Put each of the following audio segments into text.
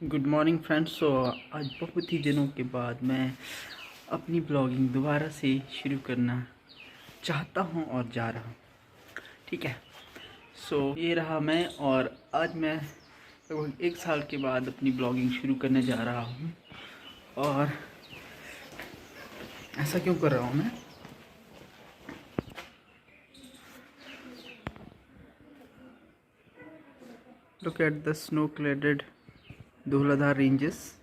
Good morning friends. आज बहुत ही दिनों के बाद मैं अपनी ब्लॉगिंग दोबारा से शुरू करना चाहता हूं और जा रहा हूं। ठीक है। ये रहा मैं, और आज मैं लगभग 1 साल के बाद अपनी ब्लॉगिंग शुरू करने जा रहा हूं। और ऐसा क्यों कर रहा हूं मैं? Look at the snow-cladded Dhauladhar ranges.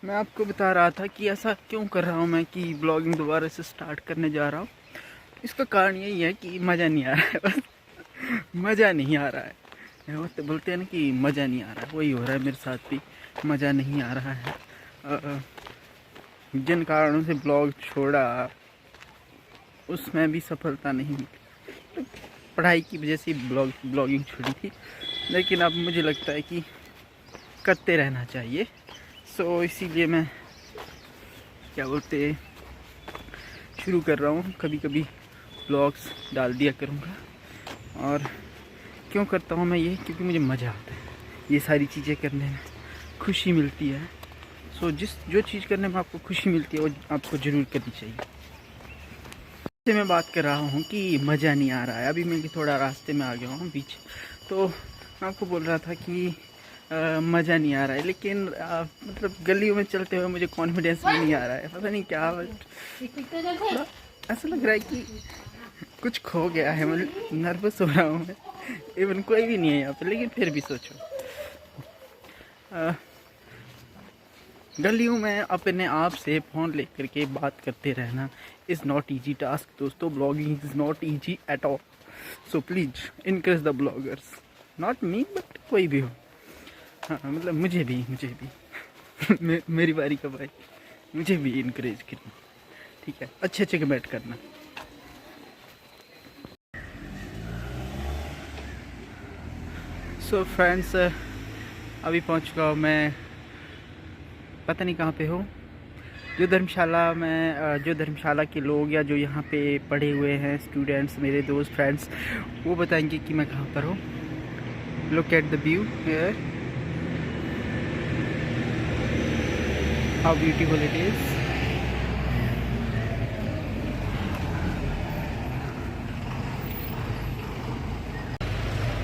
मैं आपको बता रहा था कि ऐसा क्यों कर रहा हूँ मैं कि ब्लॉगिंग दोबारा से स्टार्ट करने जा रहा हूँ। इसका कारण यही है कि मज़ा नहीं आ रहा है। बस मज़ा नहीं आ रहा है। वो तो बोलते हैं ना कि मज़ा नहीं आ रहा है, वही हो रहा है मेरे साथ भी। मज़ा नहीं आ रहा है। जिन कारणों से ब्लॉग छोड़ा उसमें भी सफलता नहीं मिली। पढ़ाई की वजह से ब्लॉगिंग छोड़ी थी, लेकिन अब मुझे लगता है कि करते रहना चाहिए। इसीलिए मैं क्या बोलते शुरू कर रहा हूँ। कभी कभी ब्लॉग्स डाल दिया करूँगा। और क्यों करता हूँ मैं ये? क्योंकि मुझे मज़ा आता है ये सारी चीज़ें करने में, खुशी मिलती है। जो चीज़ करने में आपको खुशी मिलती है वो आपको ज़रूर करनी चाहिए। मैं बात कर रहा हूँ कि मज़ा नहीं आ रहा है। अभी मैं थोड़ा रास्ते में आ गया हूँ बीच, तो मैं आपको बोल रहा था कि मज़ा नहीं आ रहा है। लेकिन मतलब गलियों में चलते हुए मुझे कॉन्फिडेंस भी नहीं आ रहा है, पता नहीं क्या। बट ऐसा लग रहा है कि कुछ खो गया है। मैं नर्वस हो रहा हूँ मैं। इवन कोई भी नहीं है यहाँ पे, लेकिन फिर भी सोचो गलियों में अपने आप से फ़ोन लेकर के बात करते रहना इज़ नॉट ईजी टास्क दोस्तों। Blogging is not easy at all. So please encourage the bloggers, not me but कोई भी हो। हाँ, मतलब मुझे भी मेरी बारी कब आई? मुझे भी इनकरेज करना, ठीक है? अच्छे कमेंट करना। फ्रेंड्स, अभी पहुंच चुका हूँ मैं, पता नहीं कहाँ पे हो। जो धर्मशाला के लोग या जो यहाँ पे पढ़े हुए हैं स्टूडेंट्स, मेरे दोस्त फ्रेंड्स, वो बताएंगे कि मैं कहाँ पर हूँ। Look at the view here, how beautiful it is.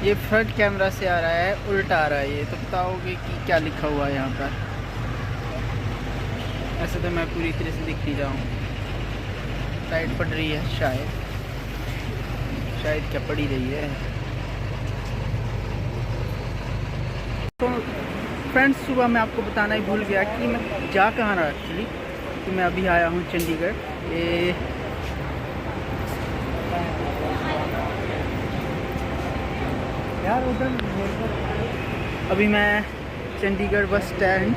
ये फ्रंट कैमरा से आ रहा है, उल्टा आ रहा है ये, तो बताओगे कि क्या लिखा हुआ है यहाँ पर। ऐसे तो मैं पूरी तरह से दिख नहीं रहा हूँ। लाइट पड़ रही है शायद क्या पड़ी रही है। तो फ्रेंड्स, सुबह मैं आपको बताना ही भूल गया कि मैं जा कहाँ रहा एक्चुअली। कि मैं अभी आया हूँ चंडीगढ़। अभी मैं चंडीगढ़ बस स्टैंड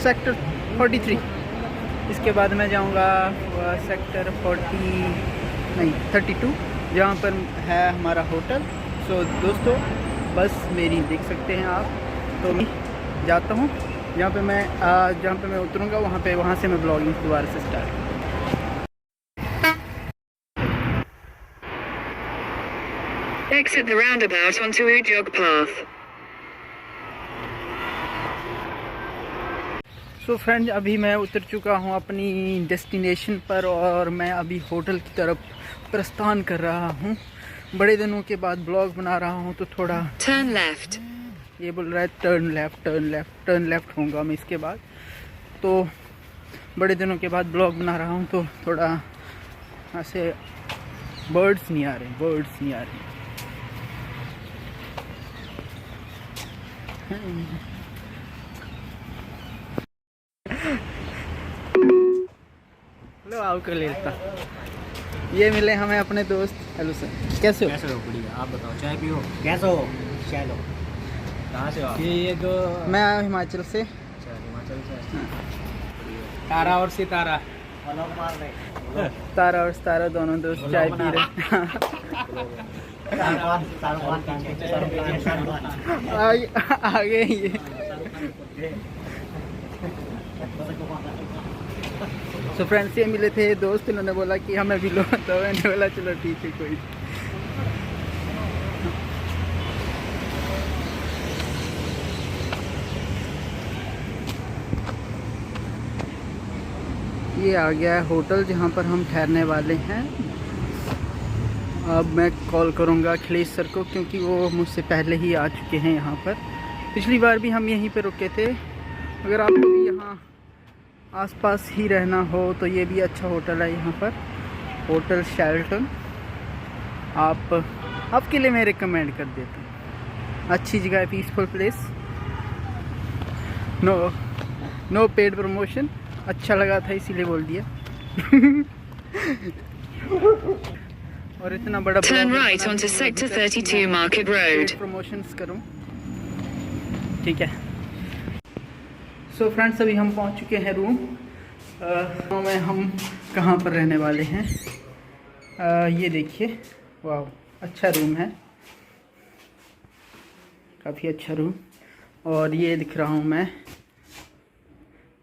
सेक्टर 43। इसके बाद मैं जाऊंगा सेक्टर 32, जहाँ पर है हमारा होटल। दोस्तों, बस मेरी देख सकते हैं आप। तो मैं जाता हूँ जहाँ पे मैं उतरूँगा, वहाँ से मैं ब्लॉगिंग दोबारा से start. Exit the roundabout onto Ujog Path. Friends, अभी मैं उतर चुका हूँ अपनी डेस्टिनेशन पर, और मैं अभी होटल की तरफ प्रस्थान कर रहा हूँ। बड़े दिनों के बाद ब्लॉग बना रहा हूँ, तो थोड़ा टर्न लेफ्ट, ये बोल रहा है टर्न लेफ्ट होऊंगा मैं इसके बाद। तो बड़े दिनों के बाद ब्लॉग बना रहा हूँ, तो थोड़ा ऐसे बर्ड्स नहीं आ रहे। लो आओ कर लेता। ये मिले हमें अपने दोस्त। हेलो सर, कैसे हो? बढ़िया, आप बताओ। चाय पियो। कैसे हो? चाय लो। कहाँ से हो आप? ये जो मैं हिमाचल से। अच्छा, हिमाचल से। तारा और सितारा, तारा और सितारा दोनों दोस्त चाय पी रहे। आगे ये फ्रेंड्स, ये मिले थे दोस्त, इन्होंने बोला कि हमें भी लो, तो मैंने बोला चलो ठीक है कोई। ये आ गया है होटल जहाँ पर हम ठहरने वाले हैं। अब मैं कॉल करूँगा अखिलेश सर को, क्योंकि वो मुझसे पहले ही आ चुके हैं यहाँ पर। पिछली बार भी हम यहीं पे रुके थे। अगर आपको भी यहाँ आसपास ही रहना हो तो ये भी अच्छा होटल है यहाँ पर, होटल शेल्टन। आपके लिए मैं रिकमेंड कर देता हूँ। अच्छी जगह है, peaceful place. No paid promotion, अच्छा लगा था इसीलिए बोल दिया। और इतना बड़ा Turn right onto Sector 32 Market Road. Promotions करूं, ठीक है। सो फ्रेंड्स, अभी हम पहुंच चुके हैं रूम में। हम कहां पर रहने वाले हैं, ये देखिए। वाह, अच्छा रूम है, काफ़ी अच्छा रूम। और ये दिख रहा हूं मैं,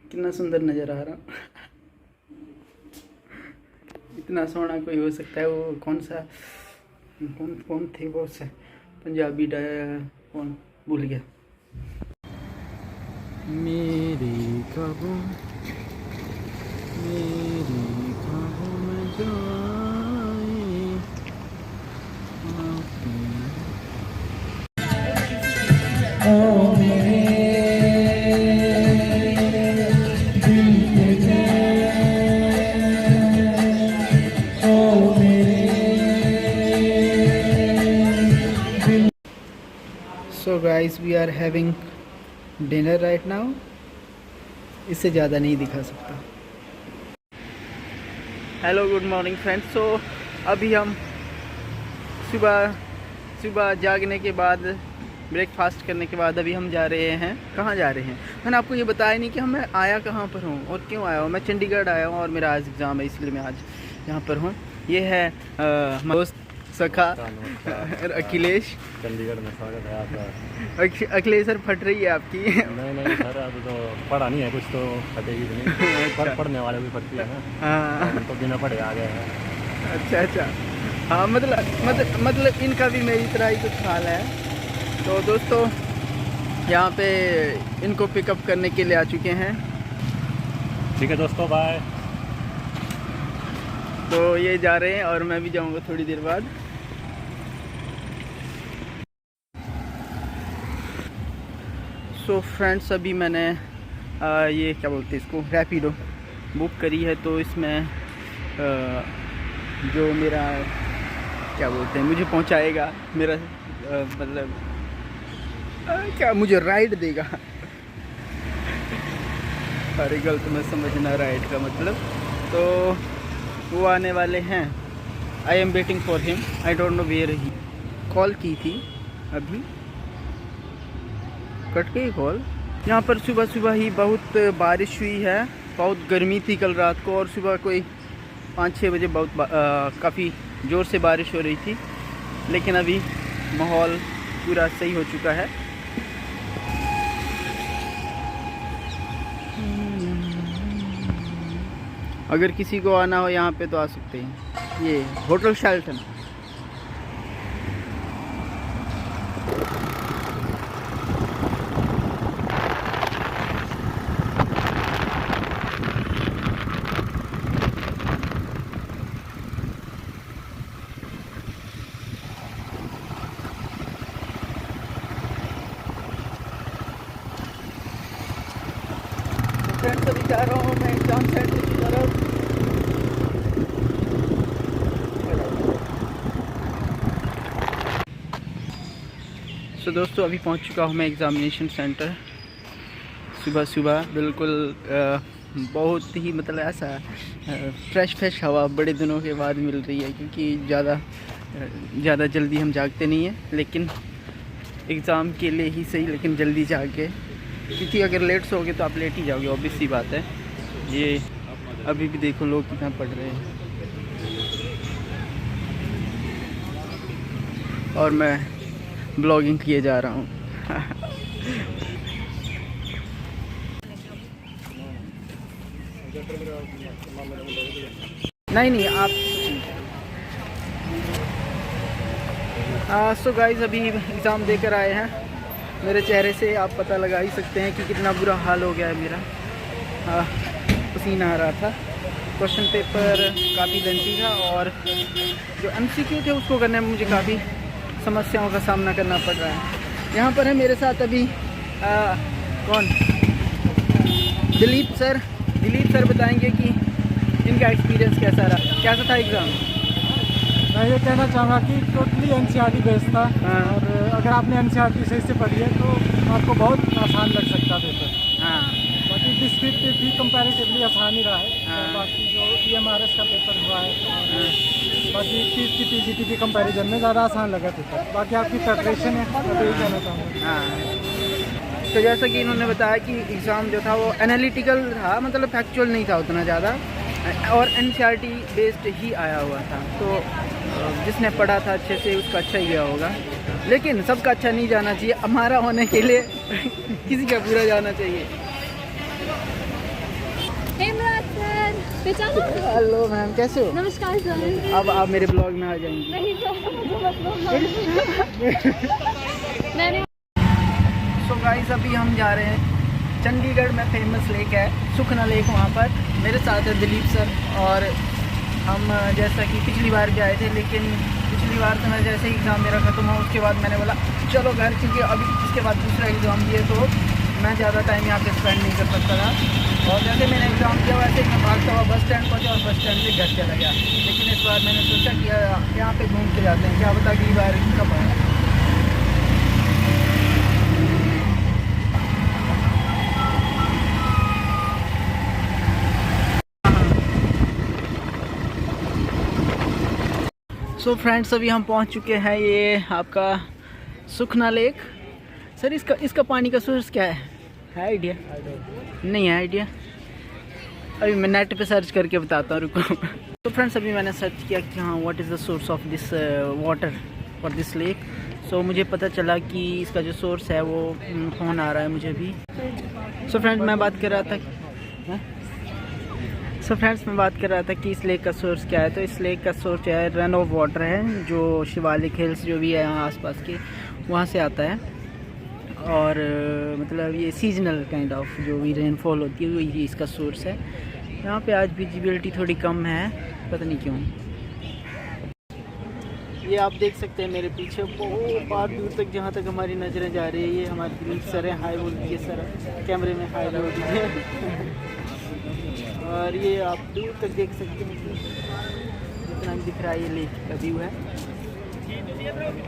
कितना सुंदर नज़र आ रहा। इतना सोना कोई हो सकता है? वो कौन थे वो से पंजाबी कौन, भूल गया। मेरी ख्वाबों में जो So guys, we are having dinner right now. इससे ज़्यादा नहीं दिखा सकता। Hello, good morning friends. So अभी हम सुबह जागने के बाद, ब्रेकफास्ट करने के बाद अभी हम जा रहे हैं। कहाँ जा रहे हैं मैंने आपको ये बताया नहीं कि मैं आया कहाँ पर हूँ और क्यों आया हूँ। मैं चंडीगढ़ आया हूँ और मेरा आज एग्ज़ाम है, इसलिए मैं आज यहाँ पर हूँ। ये है दोस्त सखा अखिलेश। चंडीगढ़ में स्वागत है आपका। अखिलेश सर, फट रही है आपकी। नहीं सर, अब तो पढ़ा नहीं है कुछ, तो फटेगी तो नहीं। पढ़ने वाले भी फटती है ना। हाँ, तो बिना पढ़े आ गए हैं। अच्छा। हाँ, मतलब इनका भी मेरी तरह ही कुछ हाल है। तो दोस्तों, यहाँ पे इनको पिकअप करने के लिए आ चुके हैं। ठीक है दोस्तों, बाय। तो ये जा रहे हैं और मैं भी जाऊँगा थोड़ी देर बाद। सो फ्रेंड्स, अभी मैंने ये क्या बोलते हैं इसको, रैपिडो बुक करी है। तो इसमें जो मेरा क्या बोलते हैं, मुझे पहुंचाएगा, मेरा मतलब क्या मुझे राइड देगा। अरे गलत मैं समझना राइड का मतलब। तो वो आने वाले हैं। I am waiting for him, I don't know where he. Call की थी, अभी कट गई कॉल। यहाँ पर सुबह ही बहुत बारिश हुई है, बहुत गर्मी थी कल रात को, और सुबह कोई 5-6 बजे काफ़ी ज़ोर से बारिश हो रही थी। लेकिन अभी माहौल पूरा सही हो चुका है। अगर किसी को आना हो यहाँ पे तो आ सकते हैं। ये होटल शेल्टन। फ्रेंड्स, अभी जा रहा हूँ मैं एग्जाम सेंटर की तरफ। तो दोस्तों, अभी पहुँच चुका हूँ मैं एग्ज़ामिनेशन सेंटर। सुबह बिल्कुल बहुत ही मतलब ऐसा फ्रेश हवा बड़े दिनों के बाद मिल रही है, क्योंकि ज़्यादा जल्दी हम जागते नहीं हैं। लेकिन एग्ज़ाम के लिए ही सही, लेकिन जल्दी जागे, क्योंकि अगर लेट सोओगे तो आप लेट ही जाओगे, ऑब्वियस सी बात है। ये अभी भी देखो लोग कितना पढ़ रहे हैं, और मैं ब्लॉगिंग किए जा रहा हूँ। नहीं आप सो गाइस, अभी एग्ज़ाम देकर आए हैं। मेरे चेहरे से आप पता लगा ही सकते हैं कि कितना बुरा हाल हो गया है मेरा। पसीना आ रहा था। क्वेश्चन पेपर काफ़ी लेंथी था और जो MCQ थे उसको करने में मुझे काफ़ी समस्याओं का सामना करना पड़ रहा है। यहाँ पर है मेरे साथ अभी कौन, दिलीप सर बताएंगे कि इनका एक्सपीरियंस कैसा रहा, कैसा था एग्ज़ाम। मैं ये कहना चाहूँगा कि टोटली NCERT बेस्ड था। हाँ। और अगर आपने NCERT सही से पढ़ी है तो आपको बहुत आसान लग सकता पेपर। हाँ बाकी डिस्क्रिप्टिव भी कंपैरेटिवली आसान ही रहा है। हाँ। बाकी जो EMRS का पेपर हुआ है और बाकी चीज़ की PGT के कंपैरिजन में ज़्यादा आसान लगा पेपर। बाकी आपकी प्रेपरेशन है तो यही कहना चाहूँगा। हाँ, तो जैसा कि इन्होंने बताया कि एग्ज़ाम जो था वो एनालिटिकल था, मतलब फैक्चुअल नहीं था उतना ज़्यादा, और NCERT बेस्ड ही आया हुआ था। तो जिसने पढ़ा था अच्छे से उसका अच्छा ही गया होगा, लेकिन सबका अच्छा नहीं जाना चाहिए। हमारा होने के लिए किसी का बुरा जाना चाहिए। हेमराज सर, पहचाना? हेलो मैम, कैसे हो? नमस्कार सर। अब आप मेरे ब्लॉग में आ जाएंगी। नहीं सर, मैंने सो गाइस, अभी हम जा रहे हैं चंडीगढ़ में फेमस लेक है सुखना लेक, वहाँ पर मेरे साथ है दिलीप सर। और हम जैसा कि पिछली बार भी आए थे, लेकिन पिछली बार तो मैं जैसे ही एग्ज़ाम मेरा ख़त्म हुआ उसके बाद मैंने बोला चलो घर, क्योंकि अभी इसके बाद दूसरा एग्ज़ाम भी है तो मैं ज़्यादा टाइम यहाँ पे स्पेंड नहीं कर सकता था। और जैसे मैंने एग्ज़ाम किया वैसे ही मैं भागता हुआ बस स्टैंड पहुँचा और बस स्टैंड से घर चला गया। लेकिन इस बार मैंने सोचा कि यहाँ पे घूम के जाते हैं, क्या पता अगली बार कब आए। सो फ्रेंड्स, अभी हम पहुँच चुके हैं ये आपका सुखना लेक। सर इसका पानी का सोर्स क्या है आइडिया? नहीं है आइडिया, अभी मैं नेट पे सर्च करके बताता हूँ, रुको। तो फ्रेंड्स, अभी मैंने सर्च किया कि हाँ what is the source of this water for this lake. So मुझे पता चला कि इसका जो सोर्स है वो फ़ोन आ रहा है मुझे भी। सो फ्रेंड्स, मैं बात कर रहा था कि इस लेक का सोर्स क्या है। तो इस लेक का सोर्स है रन ऑफ वाटर है, जो शिवालिक हिल्स जो भी है यहाँ आसपास के, वहाँ से आता है। और मतलब ये सीजनल काइंड ऑफ जो भी रेनफॉल होती है वही इसका सोर्स है। यहाँ पे आज विजिबिलिटी थोड़ी कम है, पता नहीं क्यों। ये आप देख सकते हैं मेरे पीछे बहुत दूर तक, जहाँ तक हमारी नज़रें जा रही है। ये हमारे दिलीप सर हैं, हाई बोल दीजिए सर, कैमरे में हाई बोल दीजिए। और ये आप दूर तक देख सकते हैं कि जितना दिख रहा है ये लेक का व्यू है।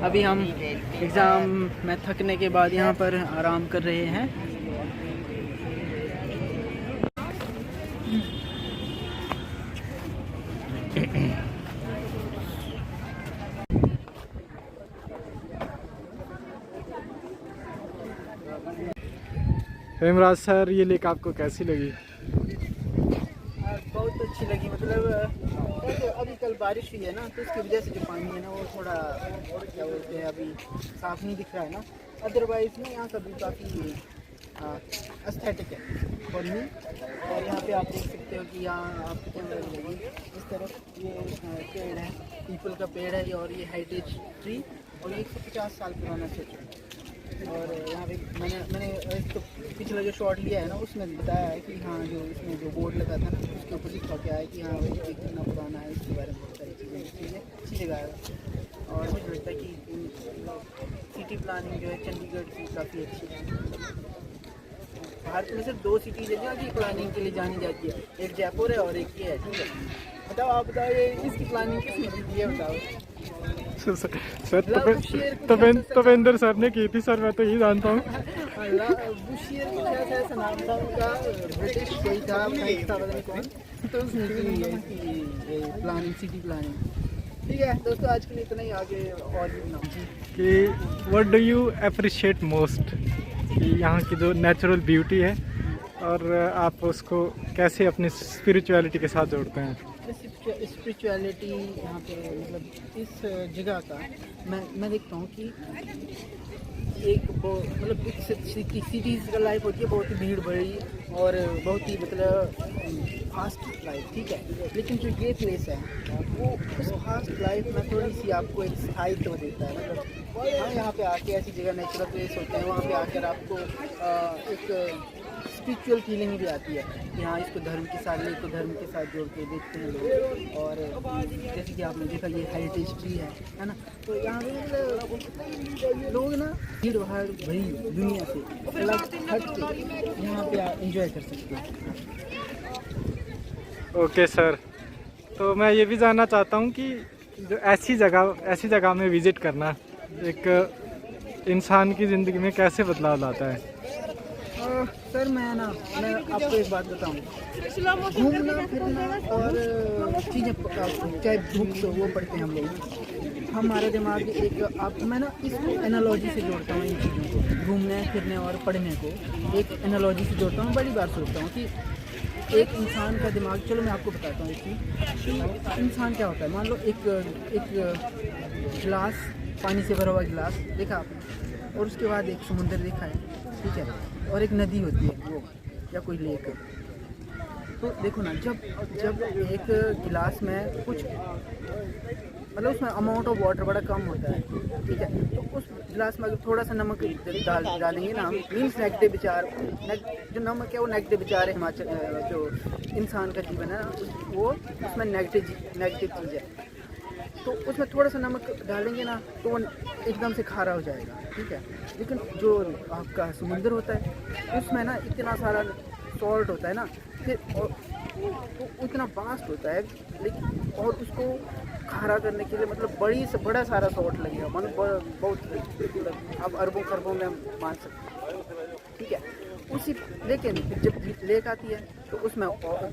अभी हम एग्ज़ाम में थकने के बाद यहाँ पर आराम कर रहे हैं। हेमराज सर, ये लेक आपको कैसी लगी? बहुत अच्छी लगी, मतलब अभी कल बारिश हुई है ना, तो उसकी वजह से जो पानी है ना वो थोड़ा क्या बोलते हैं अभी साफ़ नहीं दिख रहा है ना। अदरवाइज़ ना यहाँ का भी काफ़ी एस्थेटिक है फॉर मी। और यहाँ पे आप देख सकते हो कि यहाँ आपको कैमरा मिलेगी, इस तरफ ये पेड़ है, पीपल का पेड़ है, और ये हेरिटेज ट्री, और ये 150 साल पुराना क्षेत्र है। और यहाँ पे मैंने इसको पिछला जो शॉट लिया है ना उसमें बताया है कि हाँ जो इसमें जो बोर्ड लगा था ना उसके ऊपर लिखा क्या है कि हाँ भाई कितना पुराना है, इसके बारे में बहुत सारी चीज़ें अच्छी जगह है। और मुझे लगता है कि सिटी प्लानिंग जो है चंडीगढ़ की काफ़ी अच्छी है। भारत में सिर्फ 2 सिटीज़ है जहाँ की प्लानिंग के लिए जानी जाती है, एक जयपुर है और एक ये है, ठीक है। बताओ, आप बताओ ये इसकी प्लानिंग किसने की थी, ये बताओ। सर तपेंद्र सर ने की थी सर, मैं तो यही जानता हूँ। बुशियर ऐसा नाम था उनका, ब्रिटिश कोई था, पता नहीं कौन, तो उसने की है इसकी प्लानिंग, सिटी प्लानिंग। ठीक है दोस्तों, आज के लिए इतना ही, आगे और भी बनाऊँ कि what do you appreciate most, कि यहाँ की जो नेचुरल ब्यूटी है और आप उसको कैसे अपनी स्पिरिचुअलिटी के साथ जोड़ते हैं? स्पिरिचुअलिटी यहाँ पे मतलब इस जगह का मैं देखता हूँ कि एक मतलब बिग सिटीज़ का लाइफ होती है, बहुत ही भीड़ भरी और बहुत ही मतलब फास्ट लाइफ, ठीक है। लेकिन जो ये प्लेस है वो उस फास्ट लाइफ में थोड़ी सी आपको एक स्थायित्व देता है। मतलब हाँ, यहाँ पे आके ऐसी जगह नेचुरल प्लेस होते हैं, वहाँ पे आकर आपको एक स्पिरिचुअल फीलिंग भी आती है कि हाँ इसको धर्म के साथ ले, तो धर्म के साथ जोड़ के देखते हैं लोग। और जैसे कि आपने देखा ये हेरिटेज ट्री है ना, तो यहाँ पे मतलब लोग ना भीड़ भाड़ भरी दुनिया से अलग हट के यहाँ पे एंजॉय कर सकते हैं। ओके सर, तो मैं ये भी जानना चाहता हूँ कि जो ऐसी जगह में विज़िट करना एक इंसान की ज़िंदगी में कैसे बदलाव लाता है? सर मैं आपको एक बात बताऊँ, घूमना फिरना और चीज़ें चाहे बुक्स वो पढ़ते हैं हम लोग, हमारे दिमाग में एक मैं ना इसको एनालॉजी से जोड़ता हूँ इन चीज़ों को, घूमने फिरने और पढ़ने को एक एनालॉजी से जोड़ता हूँ। बड़ी बार सोचता हूँ कि एक इंसान का दिमाग, चलो मैं आपको बताता हूँ एक चीज़ कि इंसान क्या होता है। मान लो एक गिलास, पानी से भरा हुआ गिलास देखा आपने, और उसके बाद एक समुंदर देखा है, ठीक है, और एक नदी होती है वो, या कोई लेक। तो देखो ना, जब एक गिलास में कुछ मतलब उसमें अमाउंट ऑफ वाटर बड़ा कम होता है, ठीक है, तो उस गिलास में अगर थोड़ा सा नमक डालेंगे ना हम, मीन्स नेगेटिव विचार, जो नमक है वो नेगेटिव विचार है, हिमाचल जो इंसान का जीवन है वो उसमें नेगेटिव चीज़ है। तो उसमें थोड़ा सा नमक डालेंगे ना तो वो एकदम से खारा हो जाएगा, ठीक है। लेकिन जो आपका समुंदर होता है उसमें ना इतना सारा सॉल्ट होता है ना, फिर और तो इतना वास्ट होता है, लेकिन और उसको खारा करने के लिए मतलब बड़ा सारा सॉल्ट लगेगा, मतलब बहुत अब अरबों खरबों में मान सकते हैं, ठीक है। उसी लेकिन जब लेक आती है तो उसमें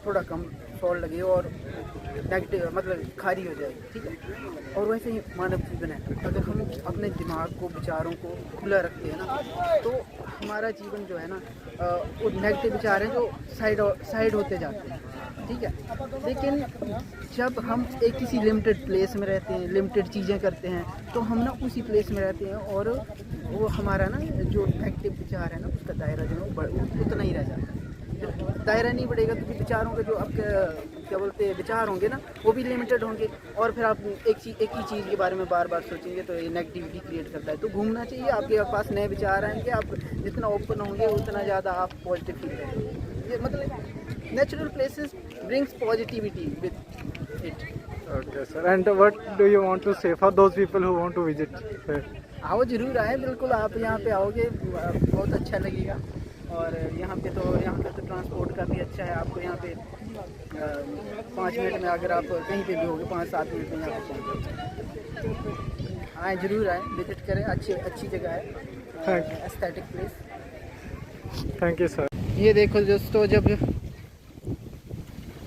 थोड़ा कम सॉल्ट लगे और नेगेटिव मतलब खारी हो जाएगी, ठीक है। और वैसे ही मानव जीवन है, अगर हम अपने दिमाग को, विचारों को खुला रखते हैं ना, तो हमारा जीवन जो है ना वो नेगेटिव विचार हैं जो साइड होते जाते हैं, ठीक है। लेकिन जब हम एक किसी लिमिटेड प्लेस में रहते हैं, लिमिटेड चीज़ें करते हैं, तो हम ना उसी प्लेस में रहते हैं और वो हमारा ना जो नेगेटिव विचार है ना उसका दायरा जो है वो उतना ही रह जाता है। जब दायरा नहीं बढ़ेगा तो फिर विचारों के जो आपके क्या बोलते हैं विचार होंगे ना वो भी लिमिटेड होंगे, और फिर आप एक ही चीज़ के बारे में बार बार सोचेंगे तो ये नेगेटिविटी क्रिएट करता है। तो घूमना चाहिए, आपके पास नए विचार आएंगे, आप जितना ओपन होंगे उतना ज़्यादा आप पॉजिटिव फील करेंगे। ये मतलब natural places brings positivity with it. Okay sir, and what do you want to say for those people who want to visit? आओ जरूर आए, बिल्कुल आप यहाँ पे आओगे बहुत अच्छा लगेगा। और यहाँ पे तो ट्रांसपोर्ट का भी अच्छा है, आपको यहाँ पे 5 मिनट में अगर आप कहीं पे भी होगे 5-7 मिनट में यहाँ पे पहुँचे। आए जरूर आए, विजिट करें, अच्छी जगह है, aesthetic place. Thank you sir. ये देखो दोस्तों, जब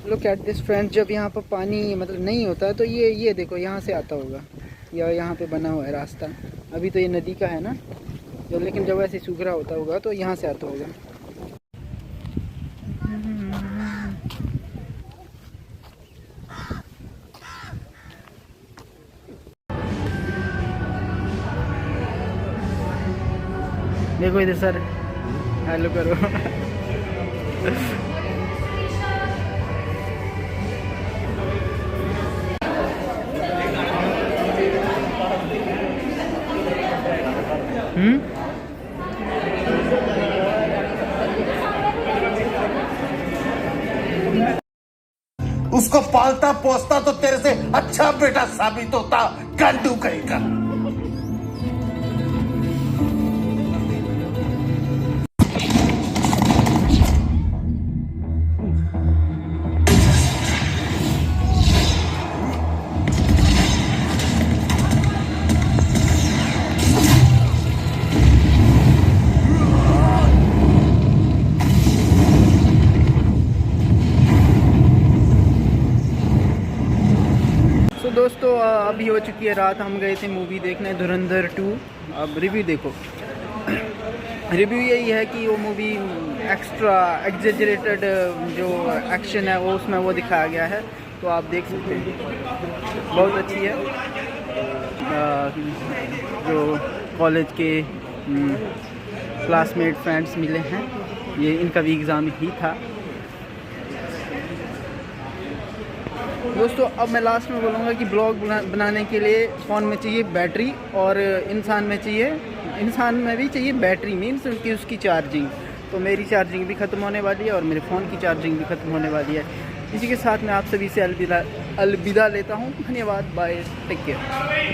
लुक एट दिस फ्रेंड्स, जब यहाँ पर पानी मतलब नहीं होता है तो ये देखो यहाँ से आता होगा, या यहाँ पे बना हुआ है रास्ता। अभी तो ये नदी का है ना, तो लेकिन जब ऐसे सूख रहा होता होगा तो यहाँ से आता होगा। देखो इधर सर, हेलो करो। उसको पालता पोसता तो तेरे से अच्छा बेटा साबित होता, गांडू कहेगा। दोस्तों अभी हो चुकी है रात, हम गए थे मूवी देखने धुरंधर 2। अब रिव्यू देखो। रिव्यू यही है कि वो मूवी एक्स्ट्रा एग्जेजरेटेड जो एक्शन है वो उसमें वो दिखाया गया है, तो आप देख सकते हैं, बहुत अच्छी है। जो कॉलेज के क्लासमेट फ्रेंड्स मिले हैं, ये इनका भी एग्ज़ाम ही था। दोस्तों अब मैं लास्ट में बोलूँगा कि ब्लॉग बनाने के लिए फ़ोन में चाहिए बैटरी, और इंसान में भी चाहिए बैटरी, मीन्स उसकी चार्जिंग। तो मेरी चार्जिंग भी ख़त्म होने वाली है और मेरे फ़ोन की चार्जिंग भी ख़त्म होने वाली है। इसी के साथ मैं आप सभी से अलविदा लेता हूँ। धन्यवाद, बाय, टेक केयर।